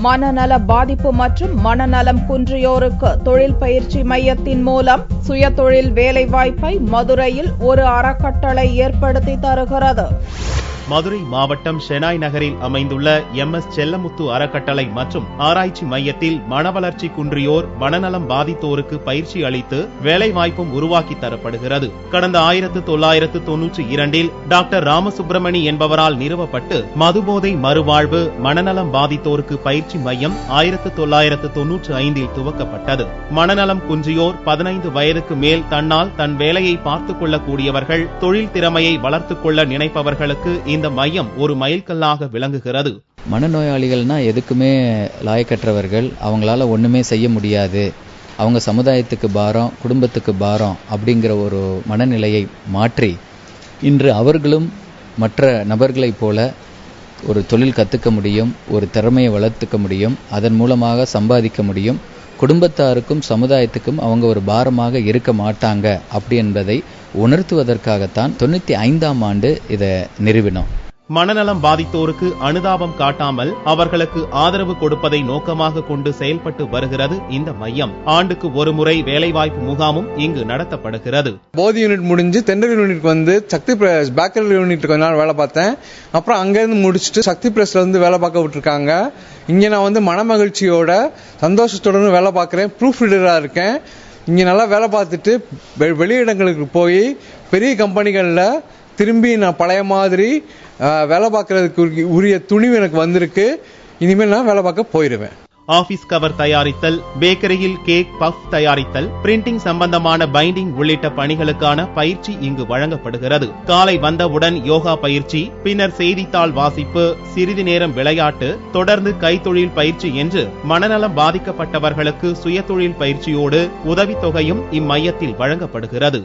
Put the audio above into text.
மனநல பாதிப்பு மற்றும் மனநலம் குன்றியோருக்கு தொழில் பயிற்சி மையத்தின் மூலம் சுயதொழில் வேலைவாய்ப்பை மதுரையில் ஒரு அறக்கட்டளை ஏற்படுத்தி தருகிறது. மதுரை மாவட்டம் ஷெனாய் நகரில் அமைந்துள்ள MS செல்லமுத்து அறக்கட்டளை மற்றும் ஆராய்ச்சி மையத்தில் மனவளர்ச்சி குன்றியோர் மனநலம் பாதித்தோருக்கு பயிற்சி அளித்து வேலைவாய்ப்பும் உருவாக்கி தரப்படுகிறது. கடந்த 1992 டாக்டர் ராமசுப்பிரமணி என்பவரால் நிறுவப்பட்டு மதுபோதை மறுவாழ்வு மனநலம் பாதித்தோருக்கு பயிற்சி மையம் 1995 துவக்கப்பட்டது. மனநலம் குன்றியோர் 15 வயதுக்கு மேல் தன்னால் தன் வேலையை பார்த்துக் கொள்ளக்கூடியவர்கள், தொழில் திறமையை வளர்த்துக் கொள்ள நினைப்பவர்களுக்கு இந்த மையம் ஒரு மைல்கல்லாக விளங்குகிறது. மனநோயாளிகள்னா எதுக்குமே லாயக்கற்றவர்கள், அவங்களால ஒண்ணுமே செய்ய முடியாது, அவங்க சமுதாயத்துக்கு பாரம், குடும்பத்துக்கு பாரம் அப்படிங்கிற ஒரு மனநிலையை மாற்றி இன்று அவர்களும் மற்ற நபர்களைப் போல ஒரு தொழில் கற்றுக்க முடியும், ஒரு திறமையை வளர்த்துக்க முடியும், அதன் மூலமாக சம்பாதிக்க முடியும், குடும்பத்தாருக்கும் சமுதாயத்துக்கும் அவங்க ஒரு பாரமாக இருக்க மாட்டாங்க அப்படி என்பதை உணர்த்துவதற்காகத்தான் 95ஆம் ஆண்டு இதை நிறுவினோம். மனநலம் பாதித்தோருக்கு அனுதாபம் காட்டாமல் அவர்களுக்கு ஆதரவு கொடுப்பதை நோக்கமாக கொண்டு செயல்பட்டு வருகிறது இந்த மையம். ஆண்டுக்கு ஒரு முறை வேலைவாய்ப்பு முகாமும் இங்கு நடத்தப்படுகிறது. போதி யூனிட் முடிஞ்சு தென்றல் யூனிட் வந்து சக்தி பிரஸ் பேக்கரி யூனிட் கொஞ்ச நாள் வேலை பார்த்தேன். அப்புறம் அங்கிருந்து முடிச்சுட்டு சக்தி பிரஸ்ல வந்து வேலை பார்க்க விட்டுருக்காங்க. இங்க நான் வந்து மனமகிழ்ச்சியோட சந்தோஷத்துடன் வேலை பார்க்கிறேன். ப்ரூஃப் ரீடரா இருக்கேன். இங்க நல்லா வேலை பார்த்துட்டு வெளியிடங்களுக்கு போய் பெரிய கம்பெனிகள்ல திரும்பி நான் பழைய மாதிரி வேலை பார்க்கறதுக்கு உரிய துணிவு எனக்கு வந்திருக்கு. இனிமேல் நான் வேலை பார்க்க போயிடுவேன். ஆபீஸ் கவர் தயாரித்தல், பேக்கரியில் கேக் பஃப் தயாரித்தல், பிரிண்டிங் சம்பந்தமான பைண்டிங் உள்ளிட்ட பணிகளுக்கான பயிற்சி இங்கு வழங்கப்படுகிறது. காலை வந்தவுடன் யோகா பயிற்சி, பின்னர் செய்தித்தாள் வாசிப்பு, சிறிது நேரம் விளையாட்டு, தொடர்ந்து கைத்தொழில் பயிற்சி என்று மனநலம் பாதிக்கப்பட்டவர்களுக்கு சுயதொழில் பயிற்சியோடு உதவித்தொகையும் இம்மையத்தில் வழங்கப்படுகிறது.